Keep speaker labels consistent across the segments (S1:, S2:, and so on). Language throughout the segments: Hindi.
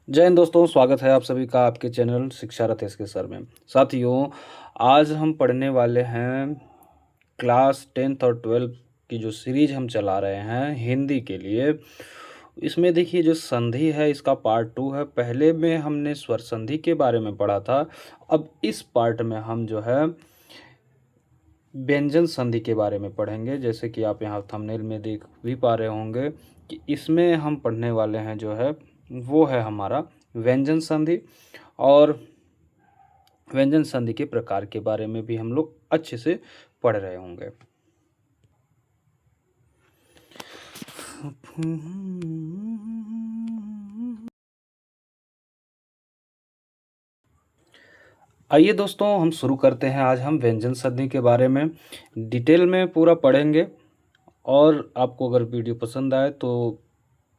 S1: जय हिंद दोस्तों, स्वागत है आप सभी का आपके चैनल शिक्षा रथ के सर में। साथियों, आज हम पढ़ने वाले हैं क्लास 10th और 12th की जो सीरीज हम चला रहे हैं हिंदी के लिए। इसमें देखिए जो संधि है इसका पार्ट 2 है। पहले में हमने स्वर संधि के बारे में पढ़ा था। अब इस पार्ट में हम जो है व्यंजन संधि के बारे में पढ़ेंगे। जैसे कि आप यहाँ थंबनेल में देख भी पा रहे होंगे कि इसमें हम पढ़ने वाले हैं जो है वो है हमारा व्यंजन संधि। और व्यंजन संधि के प्रकार के बारे में भी हम लोग अच्छे से पढ़ रहे होंगे। आइए दोस्तों, हम शुरू करते हैं। आज हम व्यंजन संधि के बारे में डिटेल में पूरा पढ़ेंगे। और आपको अगर वीडियो पसंद आए तो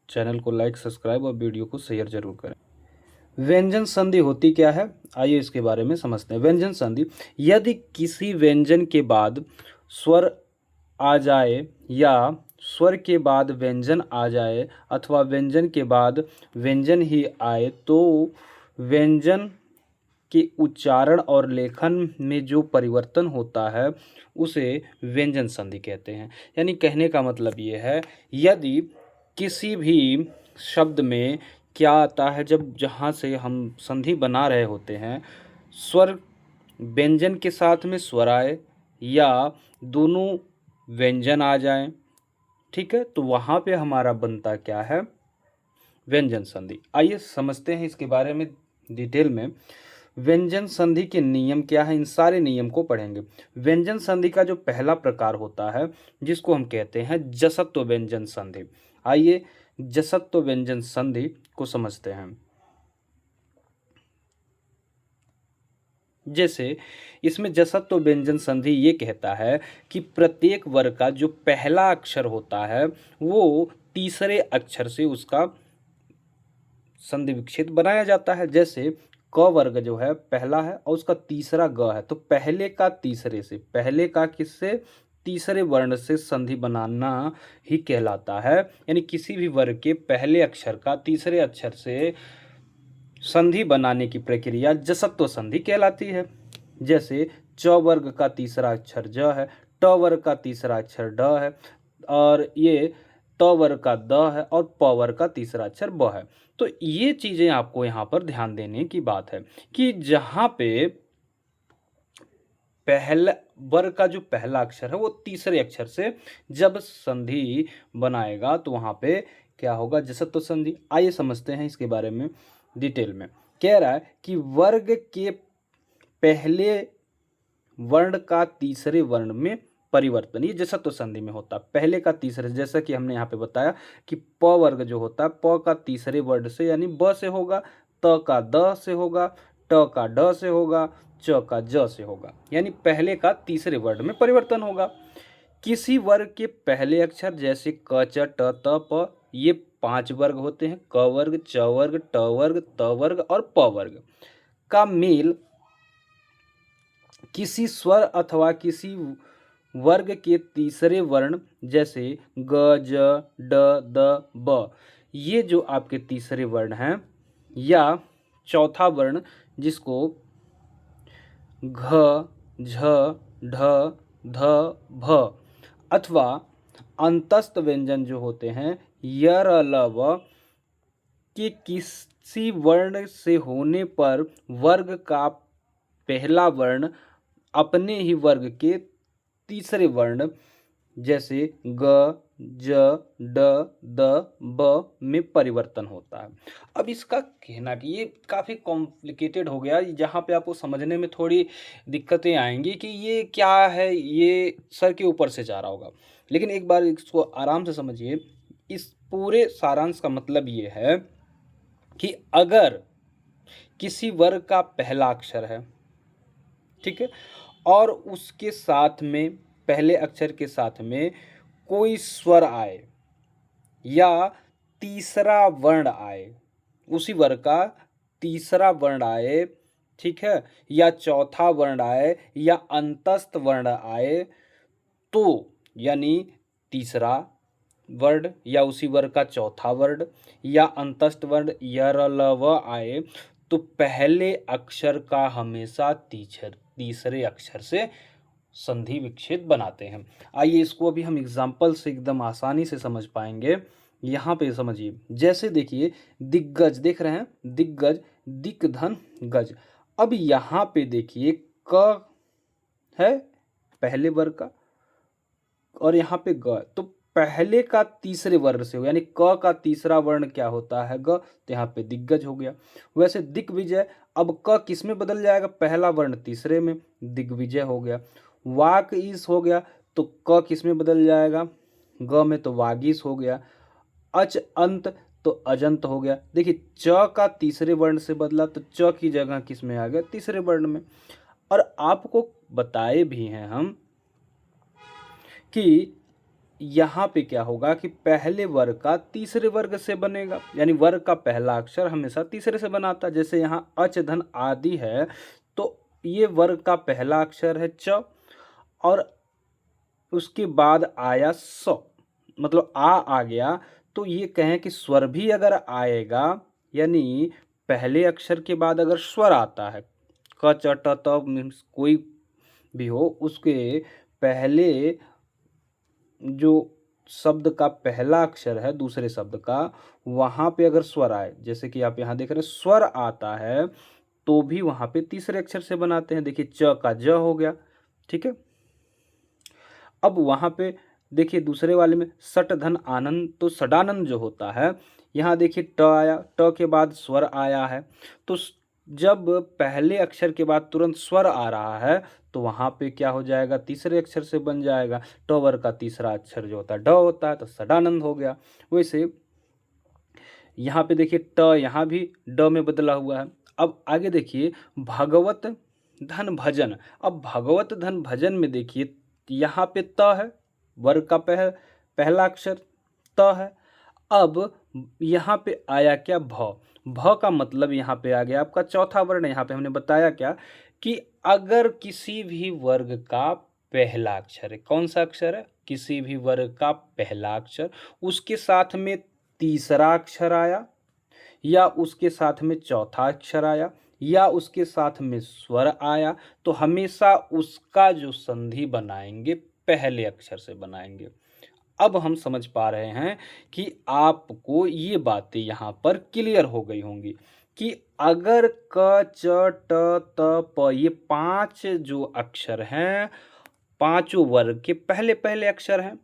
S1: चैनल को लाइक, सब्सक्राइब और वीडियो को शेयर जरूर करें। व्यंजन संधि होती क्या है, आइए इसके बारे में समझते हैं। व्यंजन संधि, यदि किसी व्यंजन के बाद स्वर आ जाए या स्वर के बाद व्यंजन आ जाए अथवा व्यंजन के बाद व्यंजन ही आए तो व्यंजन के उच्चारण और लेखन में जो परिवर्तन होता है उसे व्यंजन संधि कहते हैं। यानी कहने का मतलब ये है, यदि किसी भी शब्द में क्या आता है, जब जहाँ से हम संधि बना रहे होते हैं, स्वर व्यंजन के साथ में स्वर आए या दोनों व्यंजन आ जाएं, ठीक है, तो वहाँ पे हमारा बनता क्या है, व्यंजन संधि। आइए समझते हैं इसके बारे में डिटेल में। व्यंजन संधि के नियम क्या है, इन सारे नियम को पढ़ेंगे। व्यंजन संधि का जो पहला प्रकार होता है जिसको हम कहते हैं जसत्व व्यंजन संधि। आइए जसत्व व्यंजन संधि को समझते हैं। जैसे इसमें जसत्व व्यंजन संधि ये कहता है कि प्रत्येक वर्ग का जो पहला अक्षर होता है वो तीसरे अक्षर से उसका संधि विच्छेद बनाया जाता है। जैसे क वर्ग जो है पहला है और उसका तीसरा ग है, तो पहले का तीसरे से, पहले का किससे, तीसरे वर्ण से संधि बनाना ही कहलाता है। यानी किसी भी वर्ग के पहले अक्षर का तीसरे अक्षर से संधि बनाने की प्रक्रिया जसत्व संधि कहलाती है। जैसे च वर्ग का तीसरा अक्षर ज है, ट वर्ग का तीसरा अक्षर ड है, और ये त वर्ग का द है और प वर्ग का तीसरा अक्षर ब है। तो ये चीज़ें आपको यहाँ पर ध्यान देने की बात है कि जहाँ पे पहला वर्ग का जो पहला अक्षर है वो तीसरे अक्षर से जब संधि बनाएगा तो वहाँ पे क्या होगा, जसत्व संधि। आइए समझते हैं इसके बारे में डिटेल में। कह रहा है कि वर्ग के पहले वर्ण का तीसरे वर्ण में परिवर्तन, ये जसत्व संधि में होता है। पहले का तीसरे, जैसा कि हमने यहाँ पे बताया कि प वर्ग जो होता है प का तीसरे वर्ण से यानी ब से होगा, त का द से होगा, ट का ड से होगा, च का ज से होगा, यानी पहले का तीसरे वर्ण में परिवर्तन होगा। किसी वर्ग के पहले अक्षर जैसे क च ट त प, ये 5 वर्ग होते हैं, क वर्ग, च वर्ग, ट वर्ग, त वर्ग और प वर्ग का मेल किसी स्वर अथवा किसी वर्ग के तीसरे वर्ण जैसे ग, ज, ड, द, ब, ये जो आपके तीसरे वर्ण हैं, या चौथा वर्ण जिसको घ, झ, ढ, ध, भ, अथवा अंतस्थ व्यंजन जो होते हैं य, र, ल, व के किसी वर्ण से होने पर वर्ग का पहला वर्ण अपने ही वर्ग के तीसरे वर्ण जैसे ग, ज, ड, द, ब में परिवर्तन होता है। अब इसका कहना कि ये काफ़ी कॉम्प्लिकेटेड हो गया, जहाँ पे आपको समझने में थोड़ी दिक्कतें आएंगी कि ये क्या है, ये सर के ऊपर से जा रहा होगा। लेकिन एक बार इसको आराम से समझिए। इस पूरे सारांश का मतलब ये है कि अगर किसी वर्ग का पहला अक्षर है, ठीक है, और उसके साथ में पहले अक्षर के साथ में कोई स्वर आए या तीसरा वर्ण आए, उसी वर्ग का तीसरा वर्ण आए, ठीक है, या चौथा वर्ण आए या अंतस्थ वर्ण आए, तो यानी तीसरा, वर्ड या उसी वर्ग का चौथा वर्ड या अंतस्थ वर्ड य र ल व आए तो पहले अक्षर का हमेशा तीसरे अक्षर से संधि विच्छेद बनाते हैं। आइए इसको अभी हम एग्जाम्पल से एकदम आसानी से समझ पाएंगे। यहाँ पे समझिए, जैसे देखिए दिग्गज, देख रहे हैं दिग्गज, दिक धन गज। अब यहाँ पे देखिए क है पहले वर्ग का और यहाँ पे ग, तो पहले का तीसरे वर्ण से हो, यानी क का तीसरा वर्ण क्या होता है ग, तो यहाँ पे दिग्गज हो गया। वैसे दिग्विजय, अब क किस में बदल जाएगा, पहला वर्ण तीसरे में, दिग्विजय हो गया। वाक ईस हो गया तो क किस में बदल जाएगा, ग में, तो वागीस हो गया। अच अंत तो अजंत हो गया। देखिए च का तीसरे वर्ण से बदला तो च की जगह किस में आ गया, तीसरे वर्ण में। और आपको बताए भी हैं हम कि यहाँ पे क्या होगा कि पहले वर्ग का तीसरे वर्ग से बनेगा, यानी वर्ग का पहला अक्षर हमेशा तीसरे से बनाता है। जैसे यहाँ अच धन आदि है तो ये वर्ग का पहला अक्षर है च और उसके बाद आया स, मतलब आ गया, तो ये कहें कि स्वर भी अगर आएगा, यानी पहले अक्षर के बाद अगर स्वर आता है, क च ट त मीन्स कोई भी हो, उसके पहले जो शब्द का पहला अक्षर है दूसरे शब्द का, वहाँ पे अगर स्वर आए, जैसे कि आप यहाँ देख रहे हैं स्वर आता है तो भी वहाँ पे तीसरे अक्षर से बनाते हैं। देखिए च का ज हो गया, ठीक है। अब वहाँ पे देखिए दूसरे वाले में सट धन आनंद, तो सडानंद जो होता है, यहाँ देखिए ट आया, ट के बाद स्वर आया है, तो जब पहले अक्षर के बाद तुरंत स्वर आ रहा है तो वहाँ पे क्या हो जाएगा, तीसरे अक्षर से बन जाएगा। ट वर्ग का तीसरा अक्षर जो होता है ड होता है, तो सडानंद हो गया। वैसे यहाँ पे देखिए ट यहाँ भी ड में बदला हुआ है। अब आगे देखिए भगवत धन भजन। अब भगवत धन भजन में देखिए यहाँ पे त है, वर्ग का पहला अक्षर त है। अब यहाँ पे आया क्या, भ। भ का मतलब यहाँ पे आ गया आपका चौथा वर्ण। यहाँ पे हमने बताया क्या कि अगर किसी भी वर्ग का पहला अक्षर है, कौन सा अक्षर है, किसी भी वर्ग का पहला अक्षर, उसके साथ में तीसरा अक्षर आया या उसके साथ में चौथा अक्षर आया या उसके साथ में स्वर आया, तो हमेशा उसका जो संधि बनाएंगे पहले अक्षर से बनाएंगे। अब हम समझ पा रहे हैं कि आपको ये बातें यहाँ पर क्लियर हो गई होंगी कि अगर क च ट त प ये 5 जो अक्षर हैं, पांचों वर्ग के पहले पहले अक्षर हैं,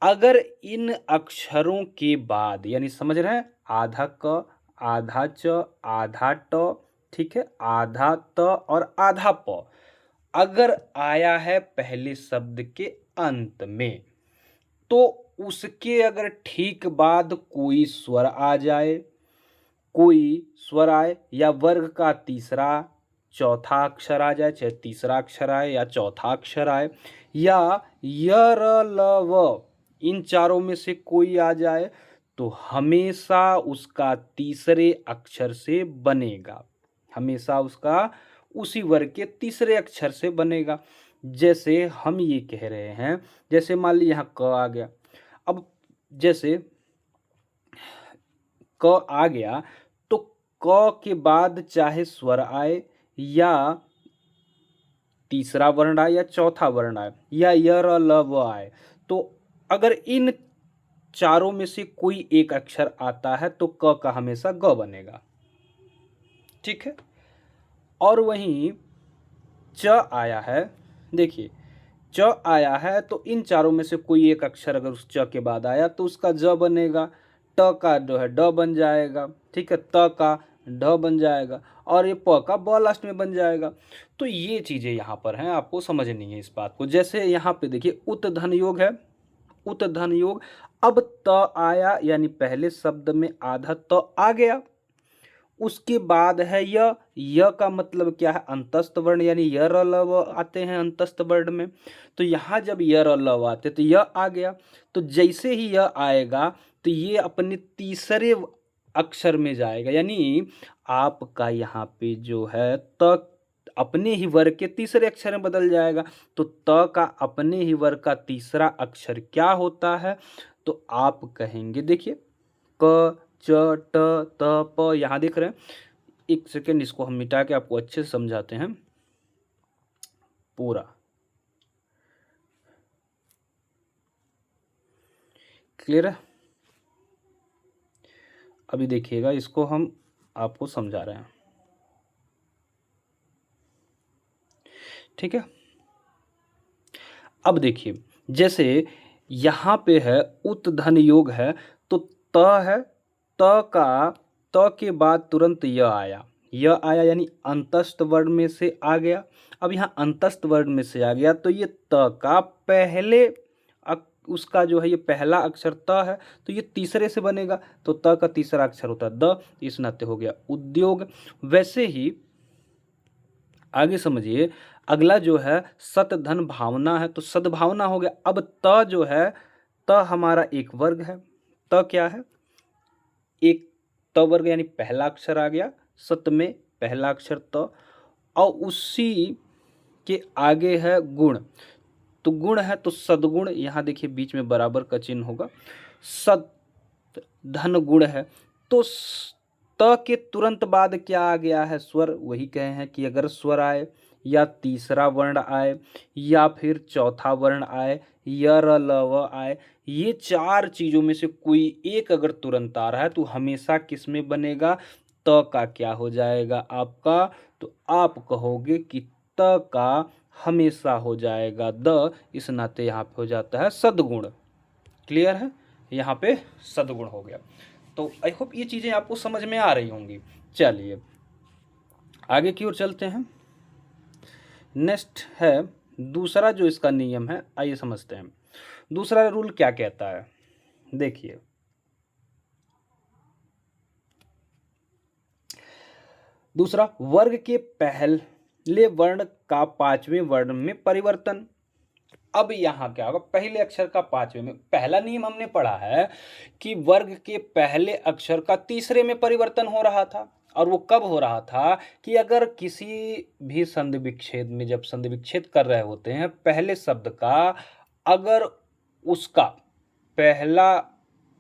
S1: अगर इन अक्षरों के बाद, यानी समझ रहे हैं, आधा क, आधा च, आधा ट, ठीक है, आधा त और आधा प, अगर आया है पहले शब्द के अंत में, तो उसके अगर ठीक बाद कोई स्वर आ जाए, कोई स्वर आए या वर्ग का तीसरा चौथा अक्षर आ जाए, चाहे तीसरा अक्षर आए या चौथा अक्षर आए, या य र ल व इन चारों में से कोई आ जाए, तो हमेशा उसका तीसरे अक्षर से बनेगा, हमेशा उसका उसी वर्ग के तीसरे अक्षर से बनेगा। जैसे हम ये कह रहे हैं, जैसे मान लीजिए यहाँ क आ गया, अब जैसे क आ गया तो क के बाद चाहे स्वर आए या तीसरा वर्ण आए या चौथा वर्ण आए या य र ल व आए, तो अगर इन चारों में से कोई एक अक्षर आता है तो क का हमेशा ग बनेगा, ठीक है। और वहीं च आया है, देखिए च आया है तो इन चारों में से कोई एक अक्षर अगर उस च के बाद आया तो उसका ज बनेगा, ट का जो है ड बन जाएगा, ठीक है, त का ढ बन जाएगा और ये प का ब लास्ट में बन जाएगा। तो ये चीज़ें यहाँ पर हैं, आपको समझनी है इस बात को। जैसे यहाँ पे देखिए उत धन योग है, उत धन योग, अब त आया यानी पहले शब्द में आधा त आ गया, उसके बाद है य का मतलब क्या है, अंतस्थ वर्ण, यानी य र ल व आते हैं अंतस्थ वर्ण में, तो यहाँ जब य र ल व आते तो य आ गया, तो जैसे ही य आएगा तो ये अपने तीसरे अक्षर में जाएगा, यानी आपका यहाँ पे जो है त अपने ही वर्ग के तीसरे अक्षर में बदल जाएगा। तो त का अपने ही वर्ग का तीसरा अक्षर क्या होता है, तो आप कहेंगे, देखिए क च ट त प, यहाँ देख रहे हैं। एक सेकेंड, इसको हम मिटा के आपको अच्छे से समझाते हैं पूरा। क्लियर है? अभी देखिएगा, इसको हम आपको समझा रहे हैं, ठीक है। अब देखिए, जैसे यहाँ पे है उत धन योग है, तो त है, त के बाद तुरंत य आया, य आया यानी अंतस्थ वर्ण में से आ गया। अब यहाँ अंतस्थ वर्ण में से आ गया, तो ये त का पहले उसका जो है ये पहला अक्षर त है, तो ये तीसरे से बनेगा, तो त का तीसरा अक्षर होता है द, इस नाते हो गया उद्योग। वैसे ही आगे समझिए, अगला जो है सत धन भावना है, तो सद्भावना हो गया। अब त जो है, त हमारा एक वर्ग है, त क्या है, एक त वर्ग यानी पहला अक्षर आ गया, सत में पहला अक्षर त, और उसी के आगे है गुण, तो गुण है तो सद्गुण, यहाँ देखिए बीच में बराबर का चिन्ह होगा, सत धन गुण है, तो त के तुरंत बाद क्या आ गया है, स्वर। वही कहे हैं कि अगर स्वर आए या तीसरा वर्ण आए या फिर चौथा वर्ण आए या र ल व आए, ये चार चीजों में से कोई एक अगर तुरंत आ रहा है तो हमेशा किस में बनेगा, त का क्या हो जाएगा आपका, तो आप कहोगे कि त का हमेशा हो जाएगा द, इस नाते यहाँ पे हो जाता है सद्गुण। क्लियर है? यहाँ पे सद्गुण हो गया। तो आई होप ये चीज़ें आपको समझ में आ रही होंगी। चलिए आगे की ओर चलते हैं। नेक्स्ट है दूसरा जो इसका नियम है, आइए समझते हैं दूसरा रूल क्या कहता है। देखिए, दूसरा, वर्ग के पहले वर्ण का पांचवें वर्ण में परिवर्तन। अब यहां क्या होगा, पहले अक्षर का पांचवें में, पहला नियम हमने पढ़ा है कि वर्ग के पहले अक्षर का तीसरे में परिवर्तन हो रहा था, और वो कब हो रहा था कि अगर किसी भी संधि विच्छेद में, जब संधि विच्छेद कर रहे होते हैं, पहले शब्द का अगर उसका पहला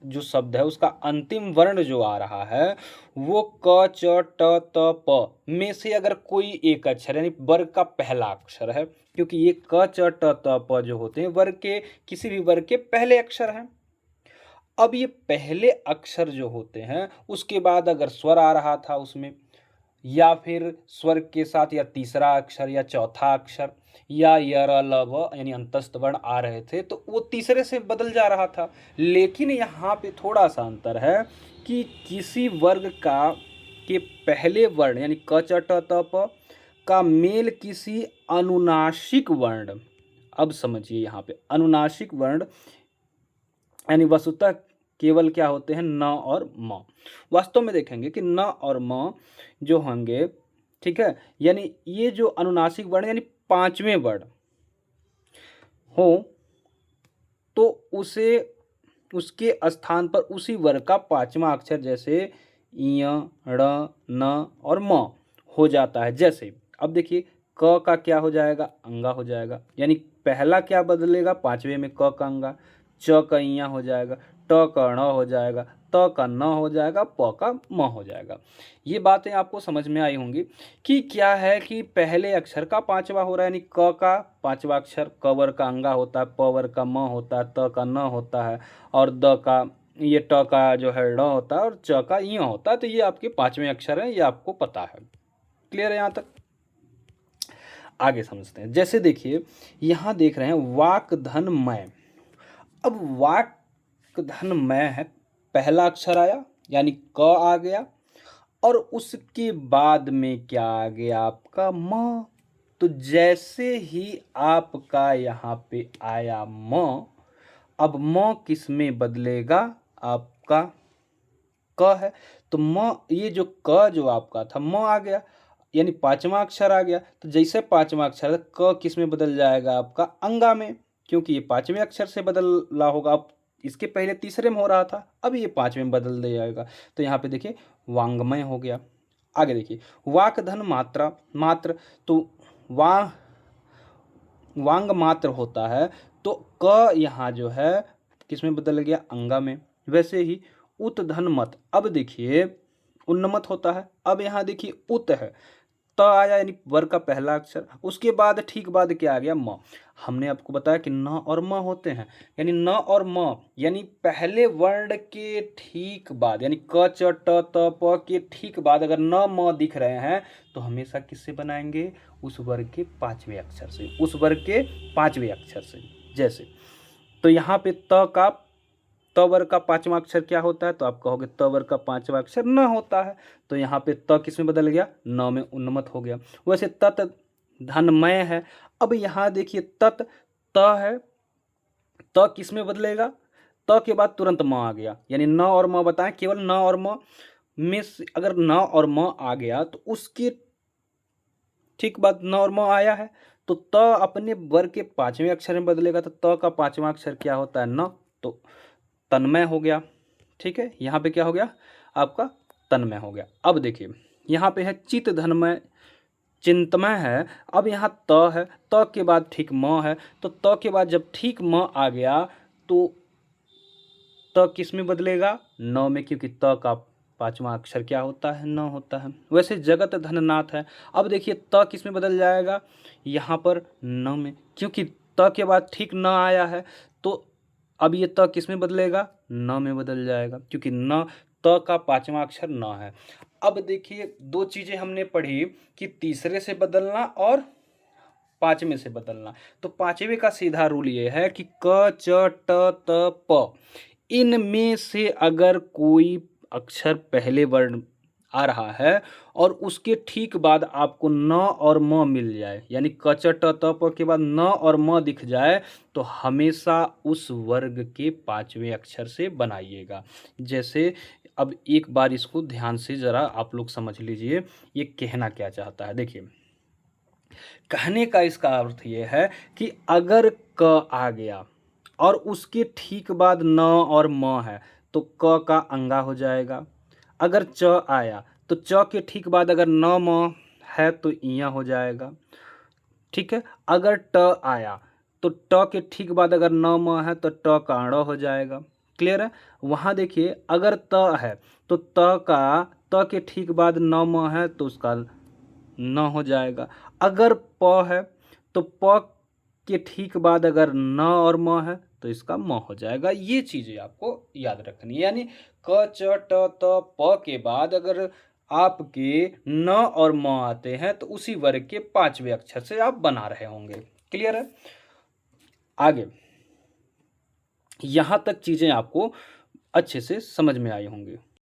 S1: जो शब्द है उसका अंतिम वर्ण जो आ रहा है वो क च ट त प में से अगर कोई एक अक्षर यानी वर्ग का पहला अक्षर है, क्योंकि ये क च ट त प जो होते हैं वर्ग के, किसी भी वर्ग के पहले अक्षर हैं। अब ये पहले अक्षर जो होते हैं उसके बाद अगर स्वर आ रहा था उसमें, या फिर स्वर के साथ या तीसरा अक्षर या चौथा अक्षर या य र ल व यानी अंतस्थ वर्ण आ रहे थे, तो वो तीसरे से बदल जा रहा था। लेकिन यहाँ पे थोड़ा सा अंतर है कि किसी वर्ग का के पहले वर्ण यानी क च ट त प का मेल किसी अनुनासिक वर्ण, अब समझिए यहाँ पे अनुनासिक वर्ण यानी वस्तुतः केवल क्या होते हैं, न और म। वास्तव में देखेंगे कि न और म जो होंगे, ठीक है, यानी ये जो अनुनासिक वर्ण यानी पांचवें वर्ण हो, तो उसे उसके स्थान पर उसी वर्ग का पांचवा अक्षर जैसे य ण न और म हो जाता है। जैसे अब देखिए, क का क्या हो जाएगा, अंगा हो जाएगा, यानी पहला क्या बदलेगा, पांचवें में क का अंगा, च का इया हो जाएगा, ट का ण हो जाएगा, त का न हो जाएगा, प का म हो जाएगा। ये बातें आपको समझ में आई होंगी कि क्या है कि पहले अक्षर का पांचवा हो रहा है, यानी क का पांचवा अक्षर क वर्ग का अंगा होता है, प वर्ग का म होता है, त का न होता है, और द का ये ट का जो है ण होता है, और च का इ होता है। तो ये आपके पांचवें अक्षर हैं, ये आपको पता है। क्लियर है यहाँ तक? आगे समझते हैं। जैसे देखिए, यहाँ देख रहे हैं वाक धन मय। अब वाक धन मय है, पहला अक्षर आया यानी क आ गया, और उसके बाद में क्या आ गया आपका म। तो जैसे ही आपका यहाँ पे आया म, अब म किस में बदलेगा, आपका क है, तो म, ये जो क जो आपका था म आ गया, यानी पांचवा अक्षर आ गया। तो जैसे पांचवा अक्षर क किस में बदल जाएगा, आपका अंगा में, क्योंकि ये पांचवें अक्षर से बदला होगा। अब इसके पहले तीसरे में हो रहा था, अब ये पांचवें में बदल दिया जाएगा। तो यहाँ पे देखिए वांग्मय हो गया। आगे देखिए वाक धन मात्रा, मात्र, तो वांग मात्र होता है, तो क यहाँ जो है किस में बदल गया, अंगा में। वैसे ही उत धन मत, अब देखिए उन्नमत होता है, अब यहाँ देखिए उत है, त आया यानी वर्ग का पहला अक्षर, उसके बाद ठीक बाद क्या आ गया, म। हमने आपको बताया कि न और म होते हैं, यानी न और म यानी पहले वर्ण के ठीक बाद, यानी क च ट त प के ठीक बाद अगर न म दिख रहे हैं तो हमेशा किससे बनाएंगे, उस वर्ग के पांचवें अक्षर से, उस वर्ग के पांचवें अक्षर से। जैसे तो यहाँ पे त वर्ग का पांचवा अक्षर क्या होता है, तो आप कहोगे त वर्ग का पांचवा अक्षर न होता है, तो यहाँ पे त किस में बदल गया, न में उन्नमत हो गया। वैसे तत धनमय है, अब यहाँ देखिए तत त है, त किस में बदलेगा, त के बाद तुरंत म आ गया, यानी न और म बताएं, केवल न और म में से अगर न और म आ गया तो उसके ठीक बाद न और म आया है, तो त अपने वर्ग के पांचवें अक्षर में बदलेगा, तो त का पांचवा अक्षर क्या होता है, न, तो तन्मय हो गया। ठीक है, यहाँ पे क्या हो गया आपका, तन्मय हो गया। अब देखिए यहाँ पे है चित धनमय, चिंतमय है, अब यहाँ त है, त के बाद ठीक म है, तो त के बाद जब ठीक म आ गया तो त किस में बदलेगा, न में, क्योंकि त का पांचवा अक्षर क्या होता है, न होता है। वैसे जगत धननाथ है, अब देखिए त किस में बदल जाएगा, यहाँ पर न में, क्योंकि त के बाद ठीक न आया है, तो अब ये त किस में बदलेगा, न में बदल जाएगा, क्योंकि न त का पांचवा अक्षर न है। अब देखिए दो चीजें हमने पढ़ी कि तीसरे से बदलना और पांचवें से बदलना, तो पांचवें का सीधा रूल ये है कि क च ट त प, इनमें से अगर कोई अक्षर पहले वर्ण आ रहा है और उसके ठीक बाद आपको न और म मिल जाए, यानी क च ट त प के बाद न और म दिख जाए, तो हमेशा उस वर्ग के पांचवें अक्षर से बनाइएगा। जैसे अब एक बार इसको ध्यान से जरा आप लोग समझ लीजिए ये कहना क्या चाहता है। देखिए कहने का इसका अर्थ ये है कि अगर क आ गया और उसके ठीक बाद न और म है तो क का अंगा हो जाएगा। अगर च आया तो च के ठीक बाद अगर न म है तो इया हो जाएगा। ठीक है, अगर ट आया तो ट के ठीक बाद अगर न म है तो ट का ड़ हो जाएगा। क्लियर है। वहाँ देखिए अगर त है तो त के ठीक बाद न म है तो उसका न हो जाएगा। अगर प है तो प के ठीक बाद अगर न और म है तो इसका म हो जाएगा। ये चीज़ें आपको याद रखनी है, यानी क च ट त प के बाद अगर आपके न और म आते हैं तो उसी वर्ग के पांचवें अक्षर से आप बना रहे होंगे। क्लियर है। आगे यहाँ तक चीज़ें आपको अच्छे से समझ में आई होंगी।